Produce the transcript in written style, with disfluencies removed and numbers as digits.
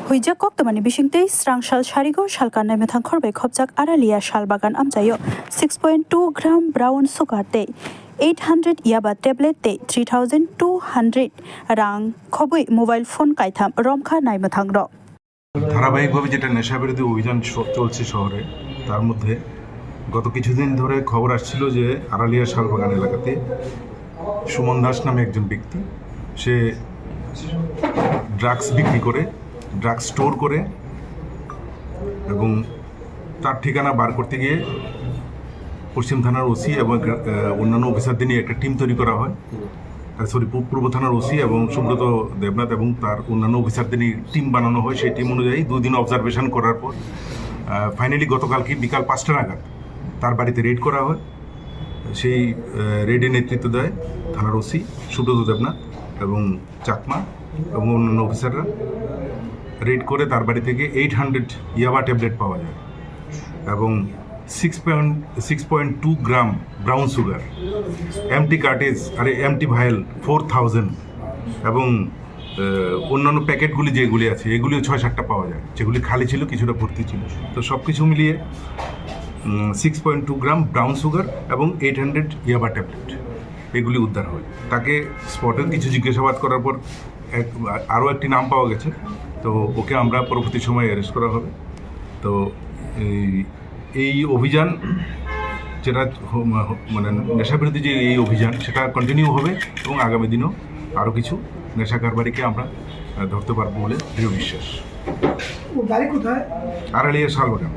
Huijak kok temani bisingtei Srang Shal Sharigo Shalkan Methang Khorbei Khopjak Aralia Shalbagan Amjayo 6.2 gram brown sugar te 800 yaba tablet te 3200 rang khobui mobile phone kaitham romkha naimethang ro ধারাবাহিকভাবে যেটা নেশাবিরোধী অভিযান চলছে শহরে তার মধ্যে গত কিছুদিন ধরে খবর আসছিল যে আড়ালিয়া শালবাগান এলাকাতে সুমন দাস নামে একজন ব্যক্তি সে ড্রাগস বিক্রি করে ড্রাগস স্টোর করে এবং তার ঠিকানা বার করতে গিয়ে পশ্চিম থানার ওসি এবং অন্যান্য অফিসারদের নিয়ে একটা টিম তৈরি করা হয় পূর্ব থানার ওসি এবং সুব্রত দেবনাথ এবং তার অন্যান্য অফিসারদের নিয়ে টিম বানানো হয়। সেই টিম অনুযায়ী 2 দিন অবজারভেশন করার পর ফাইনালি গতকালকে বিকাল 5টা নাগাদ তার বাড়িতে রেড করা হয়। সেই রেডে নেতৃত্ব দেয় থানার ওসি সুব্রত দেবনাথ এবং চাকমা এবং অন্যান্য অফিসাররা। রেড করে তার বাড়ি থেকে 800 ইয়াবা ট্যাবলেট পাওয়া যায় এবং 6.2 gram brown sugar, empty cartridge আর এমটি ভাইল 4000 এবং অন্যান্য প্যাকেটগুলি যেগুলি আছে এগুলিও 6-7টা পাওয়া যায়, যেগুলি খালি ছিল কিছুটা ভর্তি ছিল। তো সব কিছু মিলিয়ে 6.2 গ্রাম ব্রাউন সুগার এবং 800 ইয়াবা ট্যাবলেট এগুলি উদ্ধার হয়। তাকে স্পটে কিছু জিজ্ঞাসাবাদ করার পর আরও একটি নাম পাওয়া গেছে, তো ওকে আমরা পরবর্তী সময় অ্যারেস্ট করা হবে। তো এই অভিযান যেটা মানে নেশাবিরোধী যে এই অভিযান সেটা কন্টিনিউ হবে এবং আগামী দিনেও আরও কিছু নেশা কারবারিকে আমরা ধরতে পারবো বলে দৃঢ় বিশ্বাস। বাড়ি কোথায়? আড়ালিয়া শালবাগান।